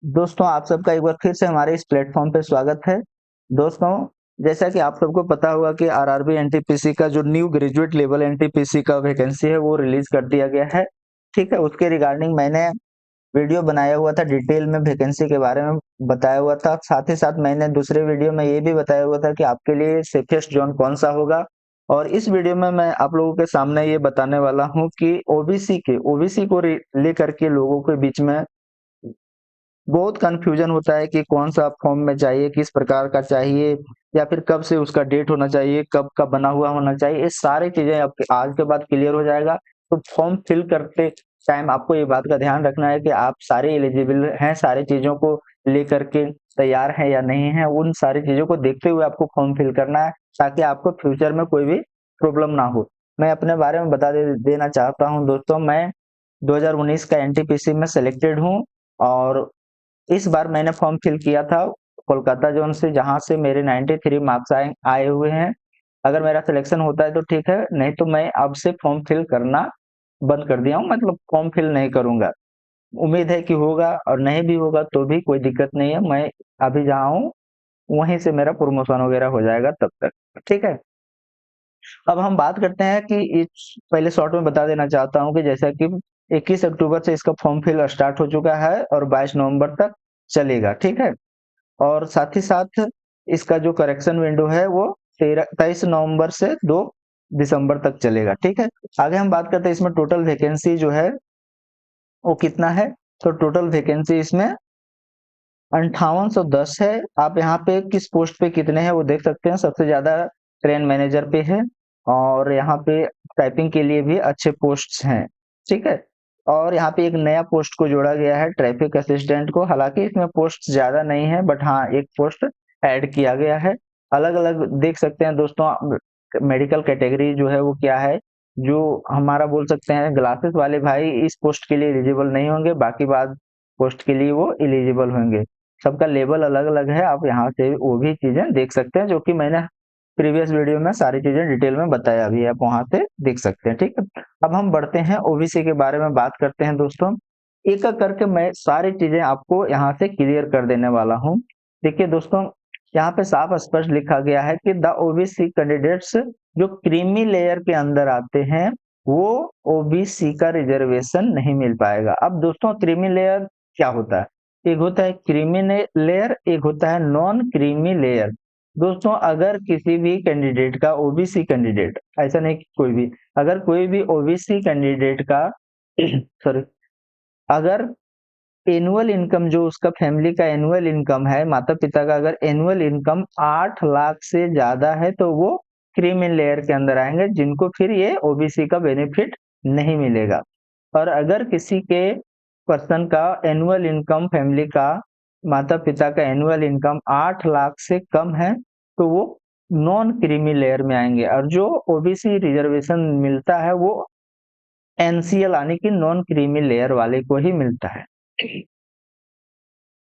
दोस्तों आप सबका एक बार फिर से हमारे इस प्लेटफॉर्म पे स्वागत है। दोस्तों जैसा कि आप सबको पता होगा कि आरआरबी एनटीपीसी का जो न्यू ग्रेजुएट लेवल एनटीपीसी का वैकेंसी है वो रिलीज कर दिया गया है। ठीक है, उसके रिगार्डिंग मैंने वीडियो बनाया हुआ था, डिटेल में वैकेंसी के बारे में बताया हुआ था। साथ ही साथ मैंने दूसरे वीडियो में ये भी बताया हुआ था कि आपके लिए सेफेस्ट जोन कौन सा होगा। और इस वीडियो में मैं आप लोगों के सामने ये बताने वाला हूँ कि ओबीसी को लेकर के लोगों के बीच में बहुत कंफ्यूजन होता है कि कौन सा फॉर्म में चाहिए, किस प्रकार का चाहिए, या फिर कब से उसका डेट होना चाहिए, कब का बना हुआ होना चाहिए। ये सारी चीजें आपके आज के बाद क्लियर हो जाएगा। तो फॉर्म फिल करते टाइम आपको ये बात का ध्यान रखना है कि आप सारे एलिजिबल हैं, सारी चीजों को लेकर के तैयार हैं या नहीं है। उन सारी चीजों को देखते हुए आपको फॉर्म फिल करना है ताकि आपको फ्यूचर में कोई भी प्रॉब्लम ना हो। मैं अपने बारे में देना चाहता हूँ दोस्तों। मैं 2019 का एनटीपीसी में सिलेक्टेड हूँ और इस बार मैंने फॉर्म फिल किया था कोलकाता जोन से, जहां से मेरे 93 मार्क्स आए हुए हैं। अगर मेरा सिलेक्शन होता है तो ठीक है, नहीं तो मैं अब से फॉर्म फिल करना बंद कर दिया हूँ, मतलब फॉर्म फिल नहीं करूंगा। उम्मीद है कि होगा, और नहीं भी होगा तो भी कोई दिक्कत नहीं है। मैं अभी जहाँ हूँ वहीं से मेरा प्रमोशन वगैरह हो जाएगा तब तक। ठीक है, अब हम बात करते हैं कि पहले शॉर्ट में बता देना चाहता हूँ कि जैसा कि 21 अक्टूबर से इसका फॉर्म फिल स्टार्ट हो चुका है और 22 नवंबर तक चलेगा। ठीक है, और साथ ही साथ इसका जो करेक्शन विंडो है वो 23 नवंबर से 2 दिसंबर तक चलेगा। ठीक है, आगे हम बात करते हैं इसमें टोटल वैकेंसी जो है वो कितना है। तो टोटल वैकेंसी इसमें 5810 है। आप यहाँ पे किस पोस्ट पे कितने हैं वो देख सकते हैं। सबसे ज्यादा ट्रेन मैनेजर पे है, और यहाँ पे टाइपिंग के लिए भी अच्छे पोस्ट्स हैं। ठीक है, और यहाँ पे एक नया पोस्ट को जोड़ा गया है, ट्रैफिक असिस्टेंट को। हालांकि इसमें पोस्ट ज्यादा नहीं है, बट हाँ एक पोस्ट ऐड किया गया है। अलग अलग देख सकते हैं दोस्तों। मेडिकल कैटेगरी जो है वो क्या है, जो हमारा बोल सकते हैं ग्लासेस वाले भाई इस पोस्ट के लिए एलिजिबल नहीं होंगे, बाकी बाद पोस्ट के लिए वो एलिजिबल होंगे। सबका लेवल अलग अलग है, आप यहाँ से वो भी चीजें देख सकते हैं जो कि मैंने प्रीवियस वीडियो में सारी चीजें डिटेल में बताया भी है, आप वहां से देख सकते हैं। ठीक है, अब हम बढ़ते हैं ओबीसी के बारे में बात करते हैं दोस्तों। एक एक करके मैं सारी चीजें आपको यहाँ से क्लियर कर देने वाला हूँ। देखिए दोस्तों, यहाँ पे साफ स्पष्ट लिखा गया है कि द ओबीसी कैंडिडेट्स जो क्रीमी लेयर के अंदर आते हैं वो ओबीसी का रिजर्वेशन नहीं मिल पाएगा। अब दोस्तों क्रीमी लेयर क्या होता है? एक होता है क्रीमी लेयर, एक होता है नॉन क्रीमी लेयर। दोस्तों अगर किसी भी कैंडिडेट का, ओबीसी कैंडिडेट, ऐसा नहीं कि कोई भी, अगर कोई भी ओबीसी कैंडिडेट का सॉरी, अगर एनुअल इनकम, जो उसका फैमिली का एनुअल इनकम है, माता पिता का अगर एनुअल इनकम 8 लाख से ज्यादा है तो वो क्रीमी लेयर के अंदर आएंगे, जिनको फिर ये ओबीसी का बेनिफिट नहीं मिलेगा। और अगर किसी के पर्सन का एनुअल इनकम, फैमिली का, माता पिता का एनुअल इनकम 8 लाख से कम है तो वो नॉन क्रीमी लेयर में आएंगे। और जो ओबीसी रिजर्वेशन मिलता है वो एनसीएल यानी कि नॉन क्रीमी लेयर वाले को ही मिलता है।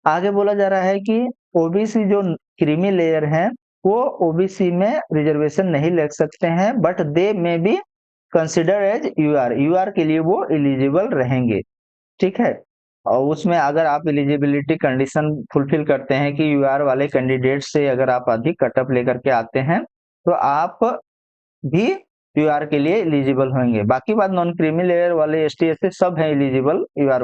आगे बोला जा रहा है कि ओबीसी जो क्रीमी लेयर है वो ओबीसी में रिजर्वेशन नहीं ले सकते हैं, बट दे में be consider as UR, UR के लिए वो एलिजिबल रहेंगे। ठीक है, और उसमें अगर आप एलिजिबिलिटी कंडीशन फुलफिल करते हैं कि यूआर वाले कैंडिडेट से अगर आप अधिक कटअप लेकर के आते हैं तो आप भी यूआर के लिए एलिजिबल होंगे। बाकी बात नॉन क्रीमी लेयर वाले, एसटी एससी सब है एलिजिबल यूआर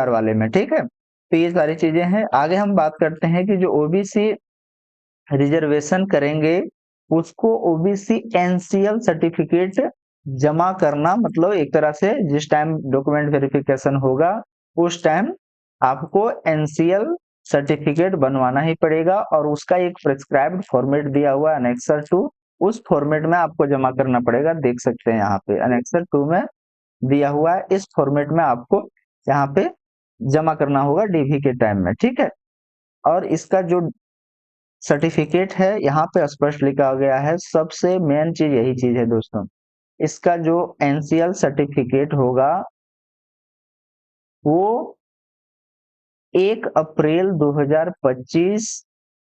वाले में। ठीक है, तो ये सारी चीजें हैं। आगे हम बात करते हैं कि जो ओबीसी रिजर्वेशन करेंगे उसको ओबीसी एनसीएल सर्टिफिकेट जमा करना, मतलब एक तरह से जिस टाइम डॉक्यूमेंट वेरिफिकेशन होगा उस टाइम आपको एनसीएल सर्टिफिकेट बनवाना ही पड़ेगा, और उसका एक प्रिस्क्राइब्ड फॉर्मेट दिया हुआ है अनेक्सर 2, उस फॉर्मेट में आपको जमा करना पड़ेगा। देख सकते हैं यहाँ पे अनेक्सर 2 में दिया हुआ है, इस फॉर्मेट में आपको यहाँ पे जमा करना होगा डीवी के टाइम में। ठीक है, और इसका जो सर्टिफिकेट है यहाँ पे स्पष्ट लिखा गया है, सबसे मेन चीज यही चीज है दोस्तों। इसका जो एनसीएल सर्टिफिकेट होगा वो 1 अप्रैल 2025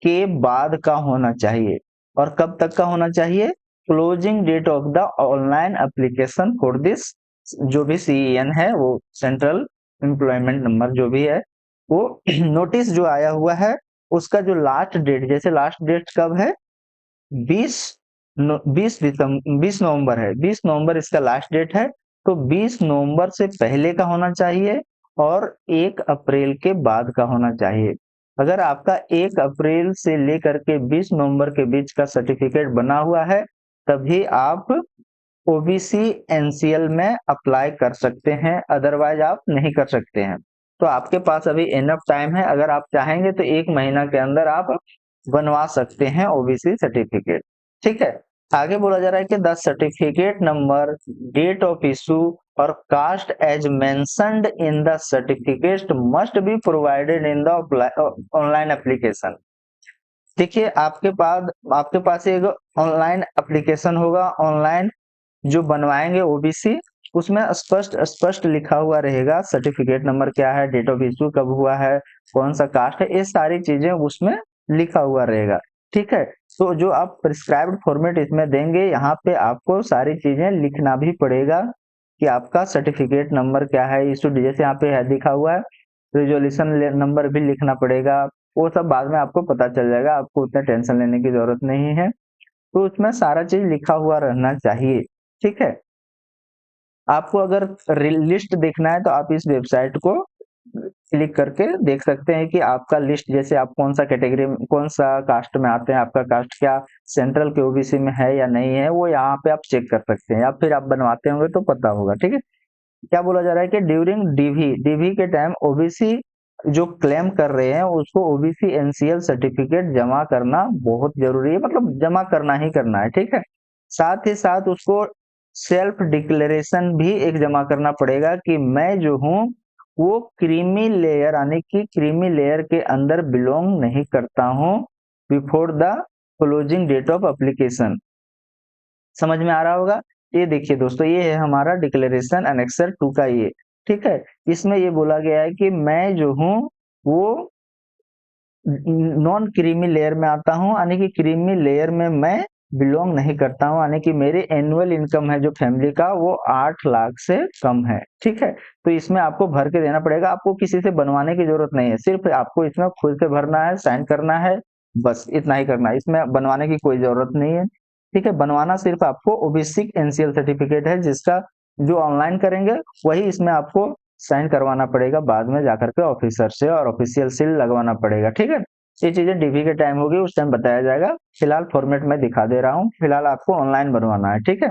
के बाद का होना चाहिए। और कब तक का होना चाहिए? Closing date of the online application for this, जो भी सीईएन है वो सेंट्रल एम्प्लॉयमेंट नंबर जो भी है, वो नोटिस जो आया हुआ है उसका जो लास्ट डेट, जैसे लास्ट डेट कब है 20 20 नवंबर है, 20 नवंबर इसका लास्ट डेट है। तो 20 नवंबर से पहले का होना चाहिए और 1 अप्रैल के बाद का होना चाहिए। अगर आपका 1 अप्रैल से लेकर के 20 नवंबर के बीच का सर्टिफिकेट बना हुआ है तभी आप ओबीसी एनसीएल में अप्लाई कर सकते हैं, अदरवाइज आप नहीं कर सकते हैं। तो आपके पास अभी इनफ टाइम है, अगर आप चाहेंगे तो 1 महीना के अंदर आप बनवा सकते हैं ओबीसी सर्टिफिकेट। ठीक है, आगे बोला जा रहा है कि the certificate number, date of issue और caste as mentioned in the certificate must be provided in the online application. देखिए आपके पास एक ऑनलाइन एप्लीकेशन होगा, ऑनलाइन जो बनवाएंगे ओबीसी, उसमें स्पष्ट स्पष्ट लिखा हुआ रहेगा सर्टिफिकेट नंबर क्या है, डेट ऑफ इशू कब हुआ है, कौन सा कास्ट है, ये सारी चीजें उसमें लिखा हुआ रहेगा। ठीक है, तो जो आप प्रिस्क्राइब्ड फॉर्मेट इसमें देंगे, यहाँ पे आपको सारी चीजें लिखना भी पड़ेगा कि आपका सर्टिफिकेट नंबर क्या है, इशू जैसे यहाँ पे है लिखा हुआ है, रिजोल्यूशन नंबर भी लिखना पड़ेगा। वो सब बाद में आपको पता चल जाएगा, आपको उतना टेंशन लेने की जरूरत नहीं है। तो उसमें सारा चीज लिखा हुआ रहना चाहिए। ठीक है, आपको अगर लिस्ट देखना है तो आप इस वेबसाइट को क्लिक करके देख सकते हैं कि आपका लिस्ट, जैसे आप कौन सा कैटेगरी में, कौन सा कास्ट में आते हैं, आपका कास्ट क्या सेंट्रल के ओबीसी में है या नहीं है, वो यहाँ पे आप चेक कर सकते हैं, या फिर आप बनवाते होंगे तो पता होगा। ठीक है, क्या बोला जा रहा है कि ड्यूरिंग डीवी के टाइम ओबीसी जो क्लेम कर रहे हैं उसको ओबीसी एनसीएल सर्टिफिकेट जमा करना बहुत जरूरी है, मतलब जमा करना ही करना है। ठीक है, साथ ही साथ उसको सेल्फ डिक्लेरेशन भी एक जमा करना पड़ेगा कि मैं जो हूँ वो क्रीमी लेयर, यानी कि क्रीमी लेयर के अंदर बिलोंग नहीं करता हूँ before the closing date of application. समझ में आ रहा होगा। ये देखिए दोस्तों, ये है हमारा डिक्लेरेशन एनेक्सर 2 का ये। ठीक है, इसमें ये बोला गया है कि मैं जो हूँ वो नॉन क्रीमी लेयर में आता हूँ, यानी कि क्रीमी लेयर में मैं बिलोंग नहीं करता हूँ, यानी कि मेरी एनुअल इनकम है जो फैमिली का वो 8 लाख से कम है। ठीक है, तो इसमें आपको भर के देना पड़ेगा, आपको किसी से बनवाने की जरूरत नहीं है, सिर्फ आपको इसमें खुद से भरना है, साइन करना है, बस इतना ही करना है, इसमें बनवाने की कोई जरूरत नहीं है। ठीक है, बनवाना सिर्फ आपको ओबीसी एनसीएल सर्टिफिकेट है, जिसका जो ऑनलाइन करेंगे वही इसमें आपको साइन करवाना पड़ेगा बाद में जाकर के ऑफिसर से, और ऑफिशियल सील लगवाना पड़ेगा। ठीक है, ये चीजें डीवी के टाइम होगी, उस टाइम बताया जाएगा, फिलहाल फॉर्मेट में दिखा दे रहा हूँ, फिलहाल आपको ऑनलाइन बनवाना है। ठीक है,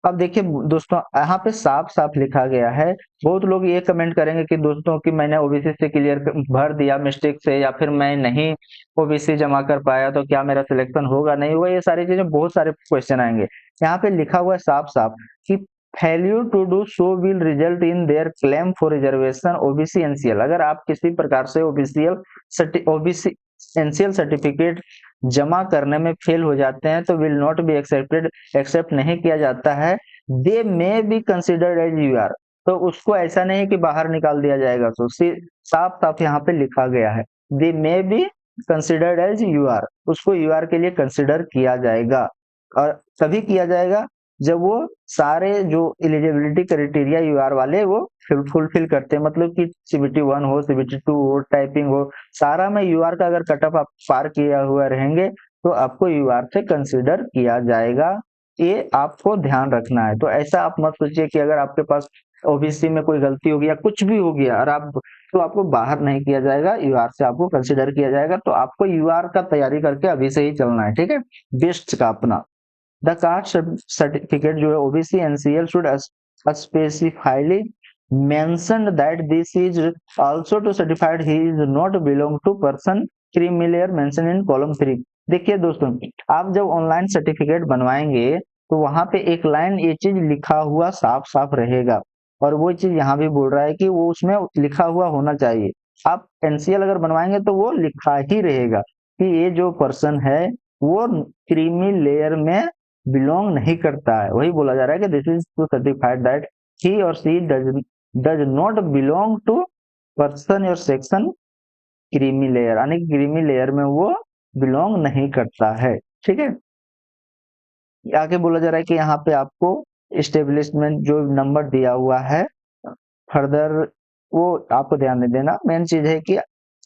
अब देखिए दोस्तों, यहाँ पे साफ साफ लिखा गया है, बहुत लोग ये कमेंट करेंगे कि दोस्तों कि मैंने ओबीसी से क्लियर भर दिया मिस्टेक से, या फिर मैं नहीं ओबीसी जमा कर पाया तो क्या मेरा सिलेक्शन होगा नहीं होगा, ये सारी चीजें बहुत सारे क्वेश्चन आएंगे। यहाँ पे लिखा हुआ है साफ साफ कि failure to do so will result in their claim for reservation OBC NCL. अगर आप किसी प्रकार से ओबीसी एनसीएल सर्टिफिकेट जमा करने में फेल हो जाते हैं तो will not be accepted, accept नहीं किया जाता है। They may be considered as UR, तो उसको ऐसा नहीं कि बाहर निकाल दिया जाएगा, तो साफ साफ यहाँ पे लिखा गया है they may be considered as UR, उसको यूआर के लिए कंसिडर किया जाएगा, और तभी किया जाएगा जब वो सारे जो एलिजिबिलिटी क्राइटेरिया यूआर वाले वो फुलफिल करते हैं, मतलब कि सीबीटी 1 हो, सीबीटी 2 हो, टाइपिंग हो, सारा में यूआर का अगर कट ऑफ आप पार किया हुआ रहेंगे तो आपको यूआर से कंसिडर किया जाएगा। ये आपको ध्यान रखना है। तो ऐसा आप मत सोचिए कि अगर आपके पास ओबीसी में कोई गलती हो गया, कुछ भी हो गया, और आप तो आपको बाहर नहीं किया जाएगा, यूआर से आपको कंसिडर किया जाएगा। तो आपको यूआर का तैयारी करके अभी से ही चलना है। ठीक है, बेस्ट का अपना द कास्ट सर्टिफिकेट जो है OBC NCL should specifically mentioned that this is also to certified he is not belong to person creamy layer mentioned in column 3। देखिए दोस्तों, आप जब ऑनलाइन सर्टिफिकेट बनवाएंगे तो वहां पे एक लाइन ये चीज लिखा हुआ साफ साफ रहेगा, और वो चीज यहाँ भी बोल रहा है कि वो उसमें लिखा हुआ होना चाहिए। आप एनसीएल अगर बनवाएंगे तो वो लिखा ही रहेगा कि ये जो पर्सन है वो क्रीमी लेयर में बिलोंग नहीं करता है। वही बोला जा रहा है कि this is to certified that he or she does not belong to person or section creamy layer, यानी क्रीमी लेयर में वो बिलोंग नहीं करता है। ठीक है, आगे बोला जा रहा है कि यहाँ पे आपको एस्टेब्लिशमेंट जो नंबर दिया हुआ है फर्दर वो आपको ध्यान नहीं देना। मेन चीज है कि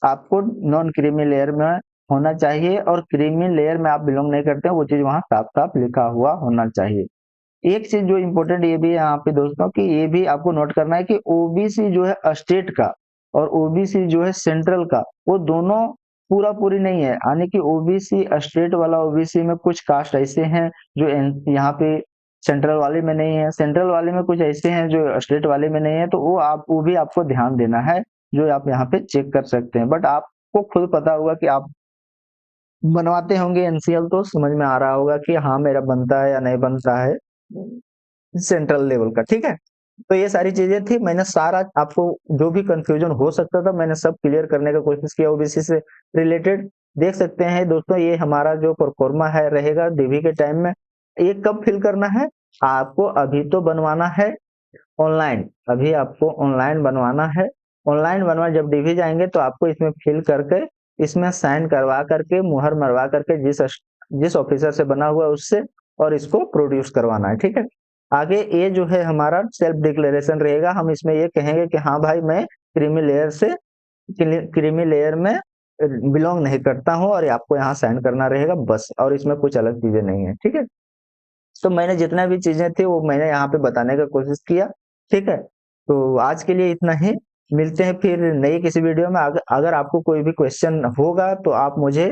आपको नॉन क्रीमी लेयर में होना चाहिए और क्रीमी लेयर में आप बिलोंग नहीं करते हैं, वो चीज वहां साफ साफ लिखा हुआ होना चाहिए। एक चीज जो इम्पोर्टेंट ये भी है यहाँ पे दोस्तों कि ये भी आपको नोट करना है कि ओबीसी जो है स्टेट का और ओबीसी जो है सेंट्रल का, वो दोनों पूरा पूरी नहीं है। यानी कि ओबीसी स्टेट वाला ओबीसी में कुछ कास्ट ऐसे हैं जो यहाँ पे सेंट्रल वाले में नहीं है, सेंट्रल वाले में कुछ ऐसे हैं जो स्टेट वाले में नहीं है, तो वो भी आपको ध्यान देना है, जो आप यहाँ पे चेक कर सकते हैं। बट आपको खुद पता होगा कि आप बनवाते होंगे एनसीएल, तो समझ में आ रहा होगा कि हाँ मेरा बनता है या नहीं बनता है सेंट्रल लेवल का। ठीक है, तो ये सारी चीजें थी, मैंने सारा आपको जो भी कंफ्यूजन हो सकता था मैंने सब क्लियर करने का कोशिश किया ओबीसी से रिलेटेड। देख सकते हैं दोस्तों, ये हमारा जो प्रोफार्मा है रहेगा डीवी के टाइम में। ये कब फिल करना है आपको? अभी तो बनवाना है ऑनलाइन, अभी आपको ऑनलाइन बनवाना है। ऑनलाइन बनवा जब डीवी जाएंगे तो आपको इसमें फिल करके इसमें साइन करवा करके मुहर मरवा करके जिस ऑफिसर से बना हुआ है उससे, और इसको प्रोड्यूस करवाना है। ठीक है, आगे ये जो है हमारा सेल्फ डिक्लेरेशन रहेगा। हम इसमें ये कहेंगे कि हाँ भाई मैं क्रीमी लेयर से क्रीमी लेयर में बिलोंग नहीं करता हूँ, और आपको यहाँ साइन करना रहेगा बस, और इसमें कुछ अलग चीजें नहीं है। ठीक है, तो मैंने जितना भी चीजें थी वो मैंने यहाँ पे बताने का कोशिश किया। ठीक है, तो आज के लिए इतना ही, मिलते हैं फिर नई किसी वीडियो में। अगर आपको कोई भी क्वेश्चन होगा तो आप मुझे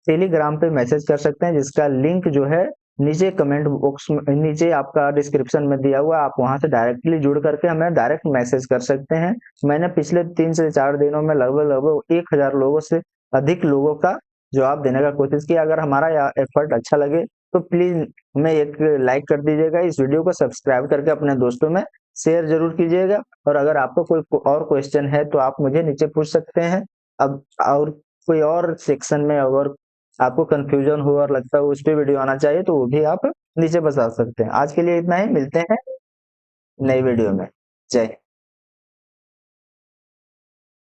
टेलीग्राम पे मैसेज कर सकते हैं, जिसका लिंक जो है नीचे कमेंट बॉक्स में, नीचे आपका डिस्क्रिप्शन में दिया हुआ, आप वहां से डायरेक्टली जुड़ करके हमें डायरेक्ट मैसेज कर सकते हैं। मैंने पिछले 3 से 4 दिनों में लगभग लगभग 1000 लोगों से अधिक लोगों का जवाब देने का कोशिश किया। अगर हमारा एफर्ट अच्छा लगे तो प्लीज हमें एक लाइक कर दीजिएगा, इस वीडियो को सब्सक्राइब करके अपने दोस्तों में शेयर जरूर कीजिएगा। और अगर आपको कोई और क्वेश्चन है तो आप मुझे नीचे पूछ सकते हैं। अब और कोई और सेक्शन में अगर आपको कंफ्यूजन हो और लगता है उस पे वीडियो आना चाहिए तो वो भी आप नीचे बता सकते हैं। आज के लिए इतना ही, मिलते हैं नई वीडियो में। जय हिंद।